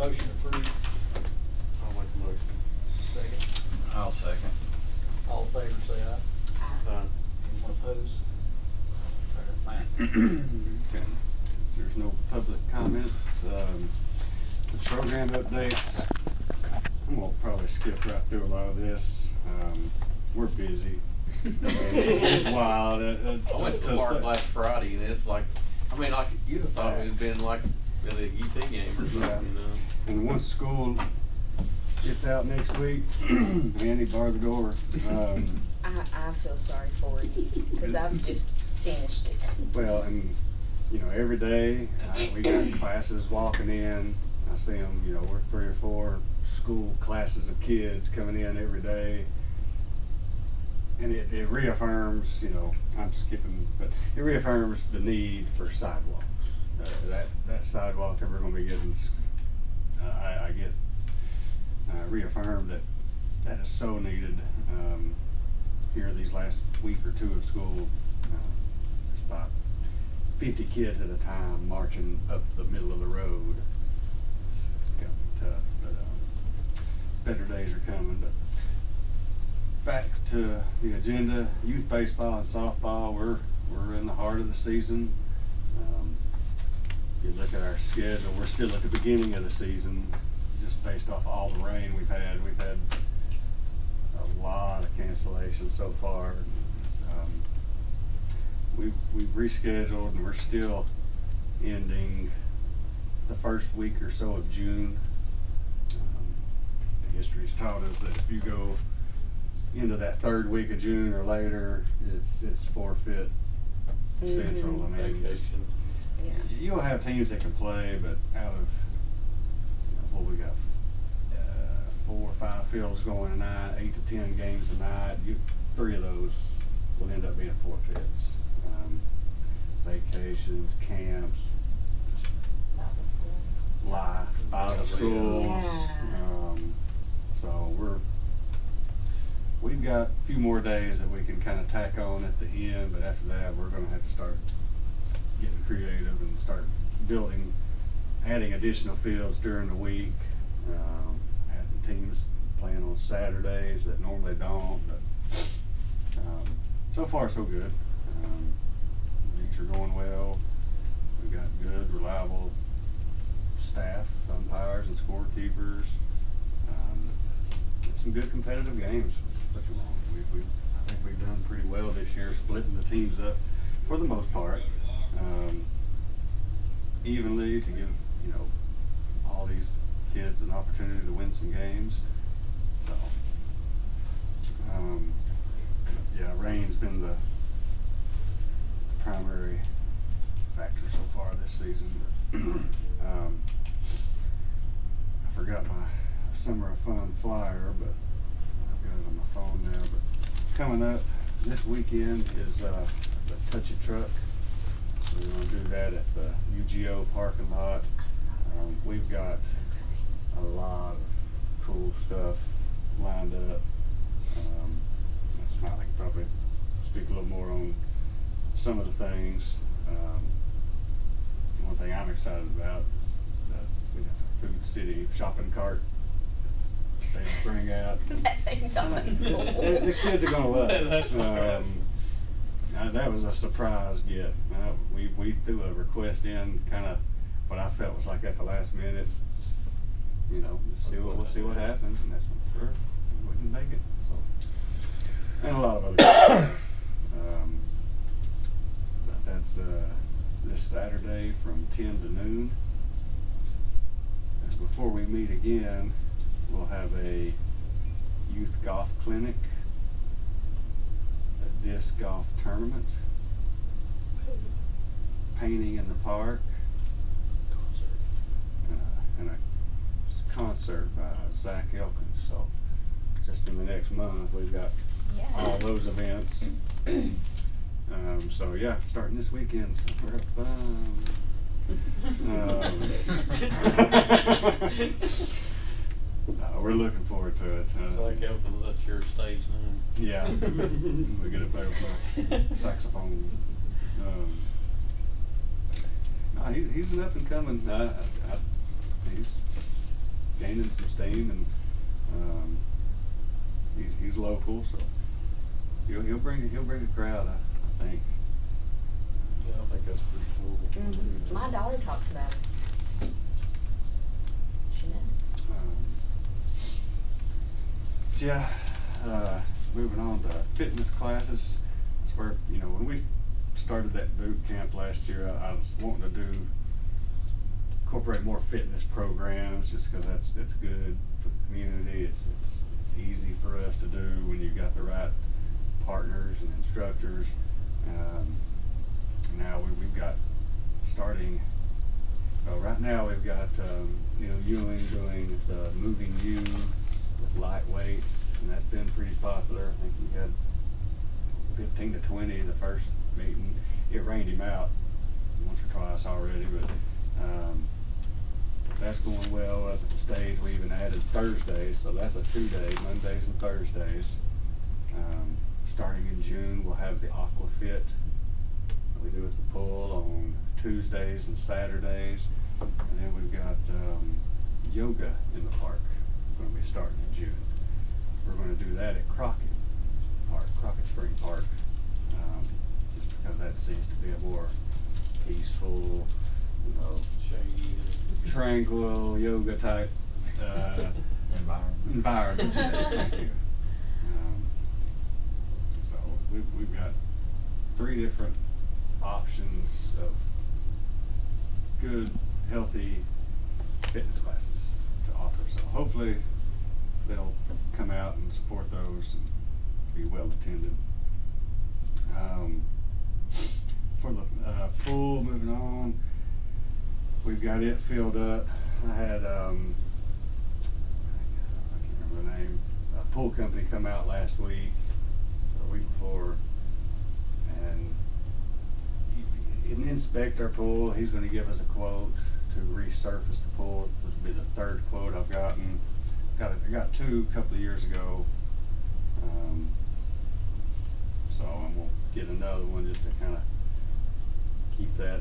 motion approved. I'll make a motion. Second. I'll second. All in favor, say aye. Anyone opposed? Fine. Okay. If there's no public comments, the program updates, I'm gonna probably skip right through a lot of this. We're busy. It's wild. I went to the park last Friday and it's like, I mean, like, you'd have thought it had been like at a UT game or something, Yeah. you know? And once school gets out next week, Andy, bar the door. I feel sorry for you, cause I've just finished it. Well, and, you know, every day, we got classes walking in. I see them, you know, we're 3 or 4 school classes of kids coming in every day. And it reaffirms, you know, I'm skipping, but it reaffirms the need for sidewalks. That sidewalk that we're gonna be getting, I get reaffirmed that is so needed. Here these last week or 2 of school, it's about 50 kids at a time marching up the middle of the road. It's gotta be tough, but better days are coming. But back to the agenda, youth baseball and softball, we're in the heart of the season. You look at our schedule, we're still at the beginning of the season, just based off all the rain we've had. We've had a lot of cancellations so far. We've rescheduled and we're still ending the first week or so of June. History's taught us that if you go into that 3rd week of June or later, it's forfeit central. I mean, Vacations. Yeah. you'll have teams that can play, but out of, you know, what we got, 4 or 5 fields going tonight, 8 to 10 games a night, 3 of those will end up being forfeits. Vacations, camps, life, Bible schools. Yeah. So we've got a few more days that we can kind of tack on at the end, but after that, we're gonna have to start getting creative and start building, adding additional fields during the week, having teams playing on Saturdays that normally don't, but so far so good. Leagues are going well. We've got good, reliable staff, umpires and scorekeepers. Some good competitive games, which is what you want. I think we've done pretty well this year, splitting the teams up for the most part, evenly to give, you know, all these kids an opportunity to win some games. So, yeah, rain's been the primary factor so far this season. But, I forgot my Summer of Fun flyer, but I've got it on my phone now. But coming up this weekend is the Touch It Truck. We're going to do that at the UGO parking lot. We've got a lot of cool stuff lined up. Smiley can probably speak a little more on some of the things. One thing I'm excited about is that we got the Food City shopping cart that they bring out. That thing's always cool. The kids are gonna love it. That's That was a surprise get. We threw a request in, kind of what I felt was like at the last minute. You know, we'll see what happens, and that's sure we can make it. So, and a lot of other stuff. But that's this Saturday from 10 to noon. And before we meet again, we'll have a youth golf clinic, a disc golf tournament, painting in the park, and a concert by Zach Elkins. So just in the next month, we've got all those events. So yeah, starting this weekend, so we're fun. We're looking forward to it. Zach Elkins, that's your stage name. Yeah, we get up there with my saxophone. He's an up and coming. gaining some steam, and he's local, so he'll bring a crowd, I think. Yeah, I think that's pretty cool. Mm-hmm. My daughter talks about it. She knows. So yeah, moving on to fitness classes. It's where, you know, when we started that boot camp last year, I was wanting to incorporate more fitness programs, just because it's good for the community. It's easy for us to do when you've got the right partners and instructors. Now we've got starting. Well, right now we've got Neil Ewing doing the moving U with light weights, and that's been pretty popular. I think he had 15 to 20 the first meeting. It rained him out once or twice already, but that's going well up at the stage. We even added Thursdays, so that's a 2-day, Mondays and Thursdays. Starting in June, we'll have the Aqua Fit we do at the pool on Tuesdays and Saturdays, and then we've got yoga in the park. Going to be starting in June. We're going to do that at Crockett Spring Park, just because that seems to be a more peaceful, you know, tranquil yoga type environment. Yes, thank you. So we've got 3 different options of good, healthy fitness classes to offer. So hopefully they'll come out and support those and be well attended. For the pool, moving on, we've got it filled up. I had I can't remember the name, a pool company come out last week or the week before, and he didn't inspect our pool. He's going to give us a quote to resurface the pool. This will be the 3rd quote I've gotten. I got 2 a couple of years ago, so I'm gonna get another one just to kind of keep that,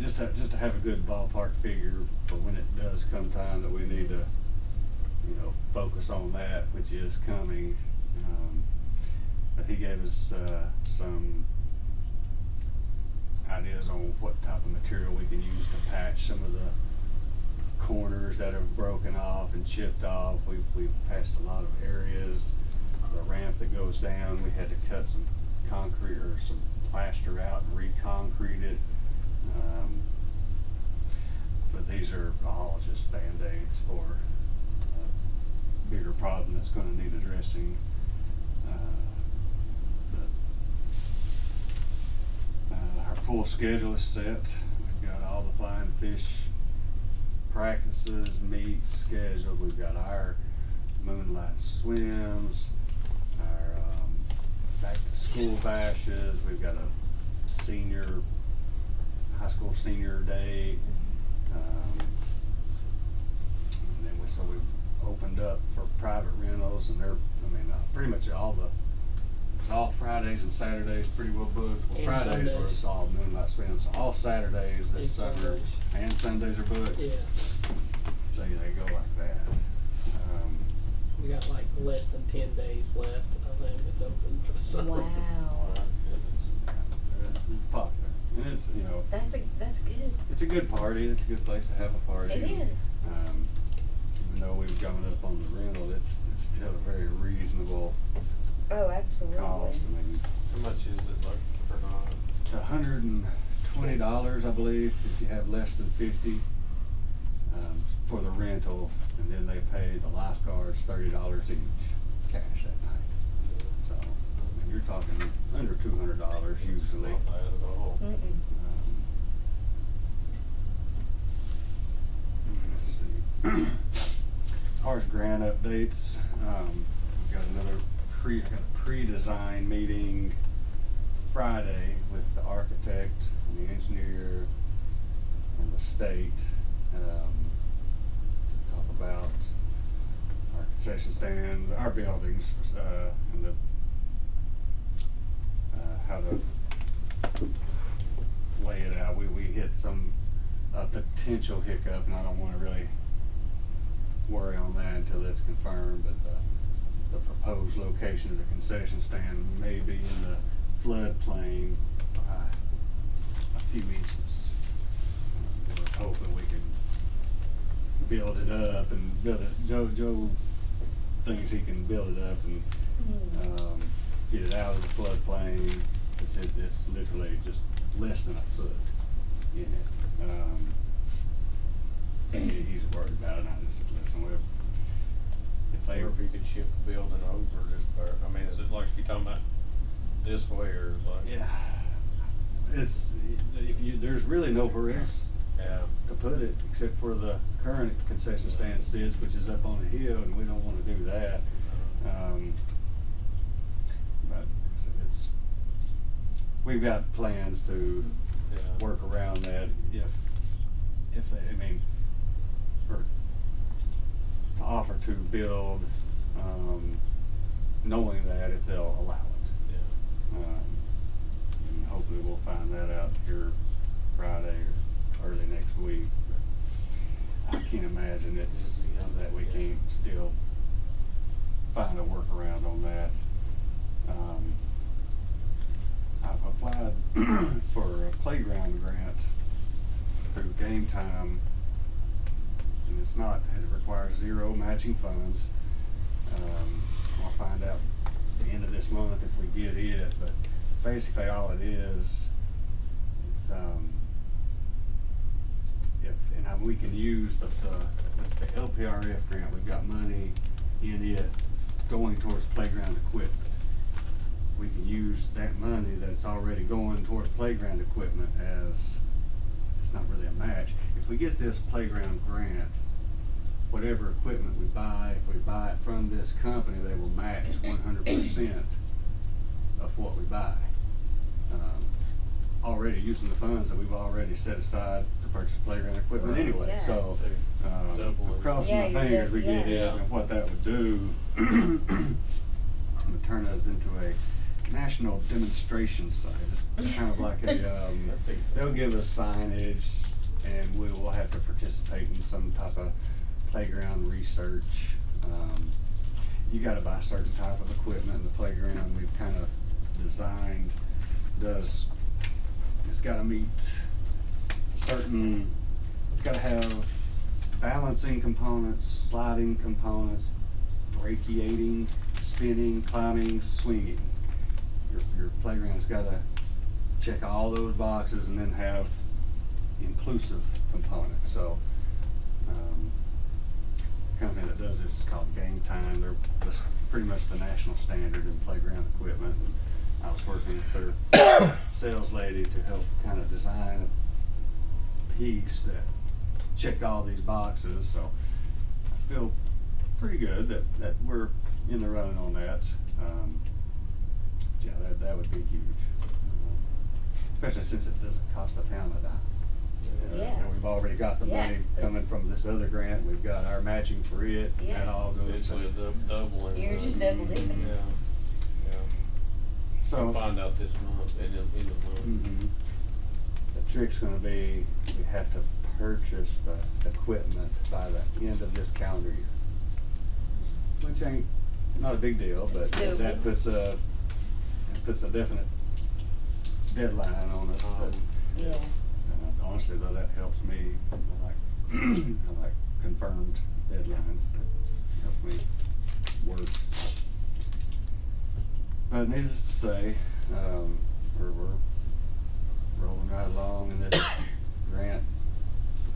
just to have a good ballpark figure for when it does come time that we need to, you know, focus on that, which is coming. But he gave us some ideas on what type of material we can use to patch some of the corners that have broken off and chipped off. We've patched a lot of areas. The ramp that goes down, we had to cut some concrete or some plaster out and re-concrete it. But these are all just Band-Aids for a bigger problem that's going to need addressing. Our pool schedule is set. We've got all the flying fish practices, meets scheduled. We've got our moonlight swims, our back to school bashes. We've got a high school senior day, and then we've opened up for private rentals, and pretty much all Fridays and Saturdays pretty well booked. Well, And Fridays Sundays. was all moonlight swims, so all Saturdays this And summer Sundays. and Sundays are booked. Yeah, They go like that. we got like less than 10 days left. I think it's open for the summer. Wow. It's popular, and it's, you know, That's good. it's a good party. It's a good place to have a party. It is. Even though we've gone up on the rental, it's still a very reasonable Oh, absolutely. cost. I mean, How much is it like per night? it's $120, I believe, if you have less than 50 for the rental, and then they pay the lifeguards $30 each cash that night. So you're talking under $200 usually. Not bad at all. Mm-mm. Let's see. As far as grant updates, we've got another pre-design meeting Friday with the architect and the engineer and the state. Talk about our concession stand, our buildings, and the how to lay it out. We hit some a potential hiccup, and I don't wanna really worry on that until it's confirmed, but the proposed location of the concession stand may be in the floodplain by a few inches. We're hoping we can build it up and build it, Joe thinks he can build it up and, get it out of the floodplain. It's literally just less than a foot in it. And he's worried about it, I just said, listen, if they. Or if you could shift the building over, just, I mean, is it like you talking about this way or is like? Yeah, it's, there's really nowhere else Yeah. to put it except where the current concession stand sits, which is up on the hill, and we don't wanna do that. But we've got plans to Yeah. work around that if they, I mean, or to offer to build, knowing that if they'll allow it. Yeah. And hopefully we'll find that out here Friday or early next week. But I can't imagine it's, that we can't still find a workaround on that. I've applied for a playground grant through Game Time, and it requires 0 matching funds. I'll find out at the end of this month if we get it, but basically all it is, it's, we can use the LPRF grant, we've got money in it going towards playground equipment. We can use that money that's already going towards playground equipment as, it's not really a match. If we get this playground grant, whatever equipment we buy, if we buy it from this company, they will match 100% of what we buy. Already using the funds that we've already set aside to purchase playground equipment anyway, Yeah. so, Doubling. I'm crossing Yeah, my you're fingers we get it, yeah. and what that would do, would turn us into a national demonstration site. It's kind of like a, they'll give us signage, and we will have to participate in some type of playground research. You gotta buy a certain type of equipment in the playground. We've kind of designed, it's gotta meet certain, it's gotta have balancing components, sliding components, brachiating, spinning, climbing, swinging. Your playground's gotta check all those boxes and then have inclusive components. So, the company that does this is called Game Time. That's pretty much the national standard in playground equipment. And I was working with their sales lady to help kind of design a piece that checked all these boxes. So I feel pretty good that we're in the running on that. Yeah, that would be huge, especially since it doesn't cost the town a dime. Yeah. And we've already got the Yeah, money coming it's- from this other grant. We've got our matching for it. And that Yeah. all goes Essentially to. doubling. You're just double dipping. Yeah. Yeah. So. I'll find out this month, in the month. Mhm. The trick's gonna be, we have to purchase the equipment by the end of this calendar year. Which ain't, not a big deal, but It's doable. that puts a definite deadline on us, but. Yeah. Honestly though, that helps me, I like confirmed deadlines, that help me work. But needless to say, we're rolling right along in this grant,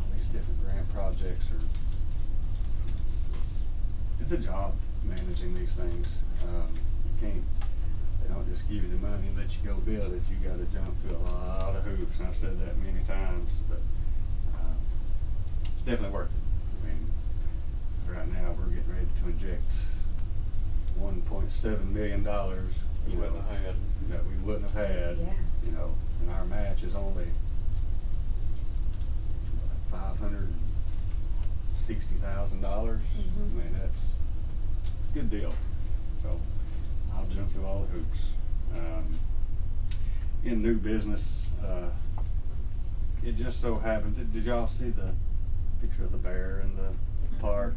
all these different grant projects are, it's a job managing these things. You can't, they don't just give you the money and let you go build it. You gotta jump through a lot of hoops, and I've said that many times, but, it's definitely worth it. I mean, right now, we're getting ready to inject $1.7 million, You wouldn't have had. that we wouldn't have had, Yeah. you know, and our match is only $560,000. Mhm. I mean, it's a good deal. So I'll jump through all the hoops. In new business, it just so happens, did y'all see the picture of the bear in the park?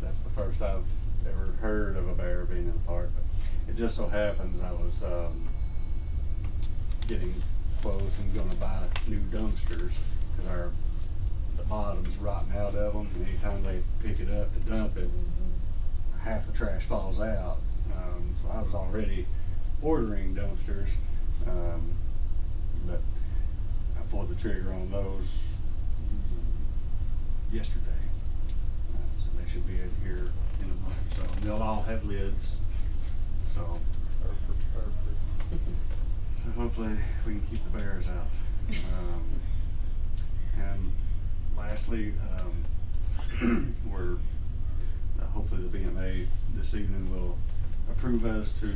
That's the first I've ever heard of a bear being in the park, but it just so happens I was getting close and gonna buy new dumpsters, cause the bottom's rotting out of them, and anytime they pick it up to dump it, half the trash falls out. So I was already ordering dumpsters, but I pulled the trigger on those yesterday. So they should be in here in a month or so. And they'll all have lids. So hopefully we can keep the bears out. And lastly, we're hopefully the BMA this evening will approve us to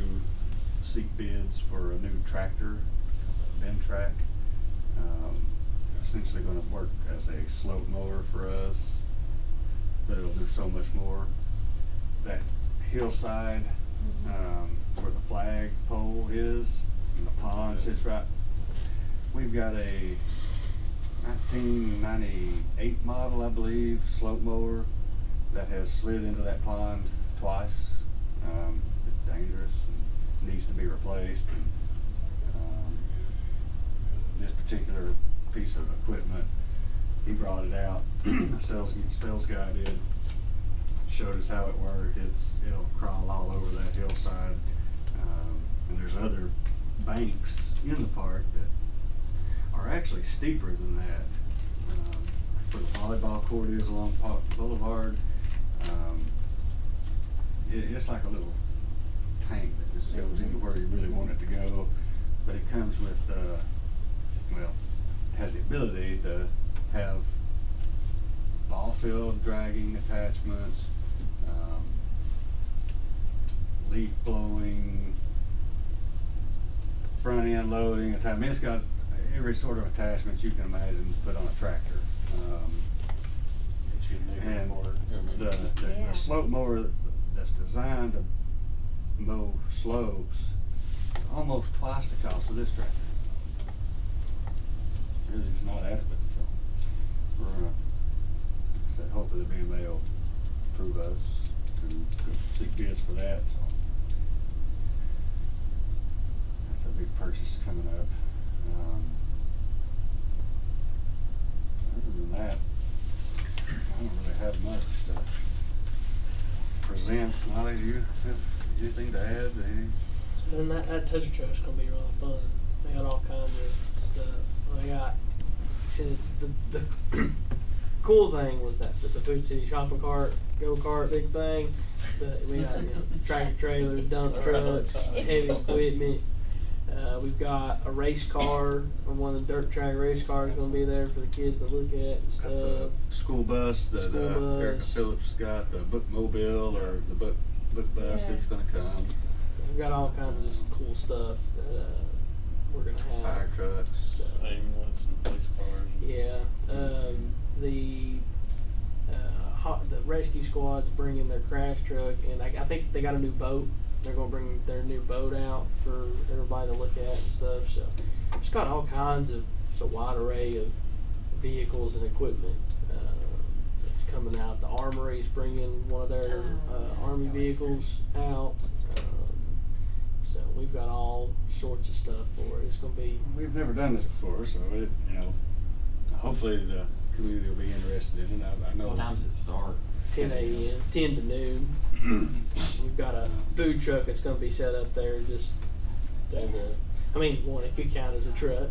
seek bids for a new tractor, Ventrac. It's essentially going to work as a slope mower for us, but it'll do so much more. That hillside where the flag pole is and the pond sits right, we've got a 1998 model, I believe, slope mower that has slid into that pond twice. It's dangerous and needs to be replaced. And, this particular piece of equipment, he brought it out. The sales guy did, showed us how it worked. It'll crawl all over that hillside, and there's other banks in the park that are actually steeper than that. Where the volleyball court is along Park Boulevard, it's like a little tank that just goes anywhere you really want it to go, but it comes with, well, it has the ability to have ball field dragging attachments, leaf blowing, front end loading attachment. I mean, it's got every sort of attachments you can imagine put on a tractor. And the slope mower that's designed to mow slopes is almost twice the cost of this tractor. Really is not adequate, so we're hopefully the BMA will approve us to seek bids for that. So that's a big purchase coming up. Other than that, I don't really have much to present. Molly, do you have anything to add? And that touch truck's gonna be really fun. They got all kinds of stuff. They got, see, the cool thing was that the Food City shopping cart, go-kart, big thing. We got, tractor trailers, dump trucks, heavy equipment. We've got a race car, one of the dirt track race cars going to be there for the kids to look at and stuff. The school bus that Erica Phillips got, the bookmobile or the book bus that's going to come. We've got all kinds of just cool stuff that we're going to have. Fire trucks. So, ambulance and police cars. yeah. The rescue squad's bringing their crash truck, and I think they got a new boat. They're going to bring their new boat out for everybody to look at and stuff. So it's got all kinds of, just a wide array of vehicles and equipment. It's coming out. The Armory's bringing one of their Army vehicles out. So we've got all sorts of stuff for it. It's going to be. We've never done this before, so it, hopefully the community will be interested in it. I know. What time does it start? 10 a.m., 10 to noon. We've got a food truck that's going to be set up there just as it could count as a truck,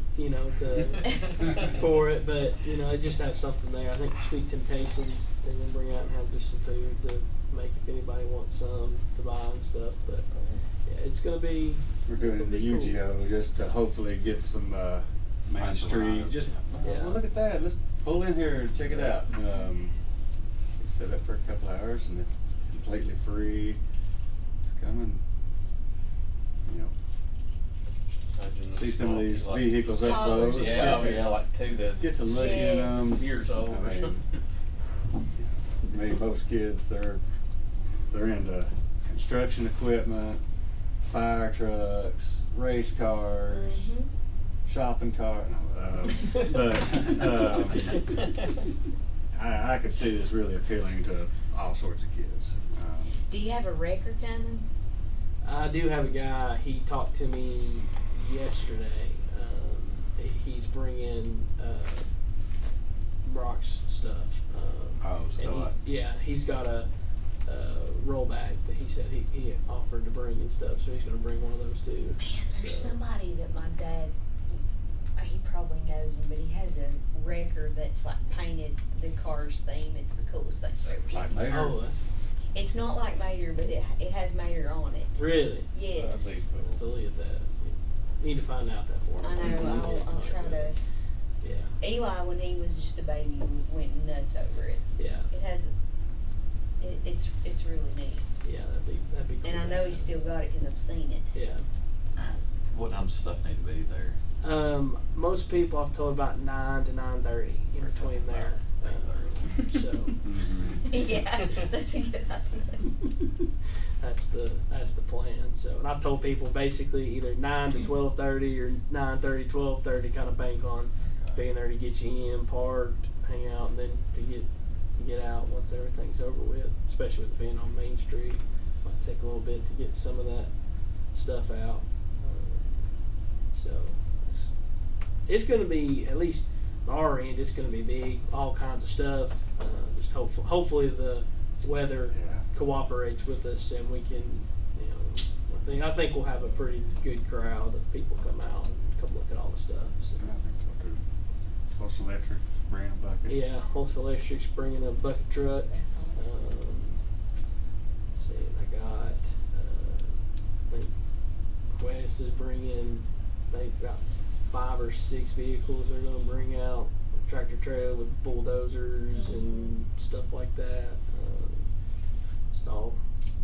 for it, but, just have something there. I think Sweet Temptations, they're going to bring out and have just some food to make if anybody wants some to buy and stuff, but yeah, it's going to be. We're doing it in the UGO just to hopefully get some Main Street. Just, well, look at that. Let's pull in here and check it out. Set up for a couple hours and it's completely free. It's coming, see some of these vehicles up close. Yeah, like two that Get to look in them. years old. Maybe most kids they're into construction equipment, fire trucks, race cars, shopping cart. No, but I could see this really appealing to all sorts of kids. Do you have a wrecker coming? I do have a guy. He talked to me yesterday. He's bringing Brock's stuff. He's got a roll bag that he said he offered to bring and stuff. So he's going to bring one of those too. Man, there's So- somebody that my dad, he probably knows him, but he has a wrecker that's like painted the car's theme. It's the coolest thing I've ever seen. Like Mater. Oh, that's It's not like Mater, but it has Mater on it. really. Yes. To look at that. Need to find out that for I him. know. I'll try to. Yeah. Eli, when he was just a baby, went nuts over it. Yeah. It has. It's really neat. Yeah. That'd be cool. And I know he's still got it because I've seen it. Yeah. What time does stuff need to be there? Most people I've told about 9 to 9:30 in between there. So Yeah, that's a good idea. that's the plan. So, and I've told people basically either 9 to 12:30 or 9:30 12:30, kind of bank on being there to get you in, parked, hang out, and then to get out once everything's over with. Especially with it being on Main Street, might take a little bit to get some of that stuff out. So it's going to be, at least on our end, it's going to be big, all kinds of stuff. Just hopefully the weather cooperates with us and we can, I think we'll have a pretty good crowd of people come out and come look at all the stuff. So. I think so too. Pulse Electric, bringing a bucket. Yeah, Pulse Electric's bringing a bucket truck. That's awesome. Let's see, I got, I think Quest is bringing, they've got 5 or 6 vehicles they're going to bring out, a tractor trailer with bulldozers and stuff like that. Just all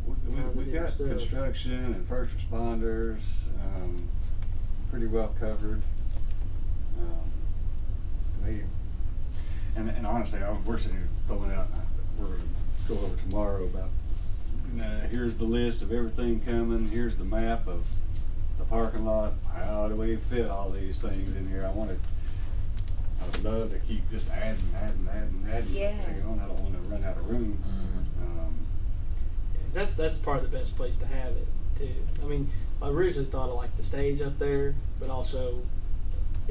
kinds of We've got different stuff. construction and first responders, pretty well covered. And honestly, we're sitting here throwing out, we're going to go over tomorrow about, here's the list of everything coming, here's the map of the parking lot, how do we fit all these things in here? I would love to keep just adding. Yeah. I don't want to run out of room. That's probably the best place to have it too. I mean, I originally thought of like the stage up there, but also,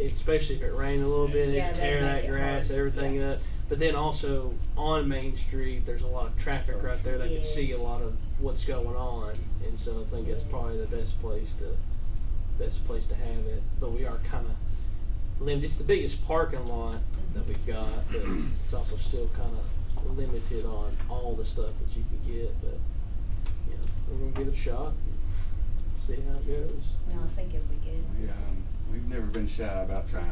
especially if it rained a little bit, Yeah, it'd tear that'd make that it grass, hard. everything up. But then also on Main Street, there's a lot of traffic right there that can see a Yes. lot of what's going on, and so I think that's probably the best place to have it. But we are kind of limited. It's the biggest parking lot that we've got, but it's also still kind of limited on all the stuff that you can get. But we're gonna give it a shot and see how it goes. No, I think it'll be good. We've never been shy about trying.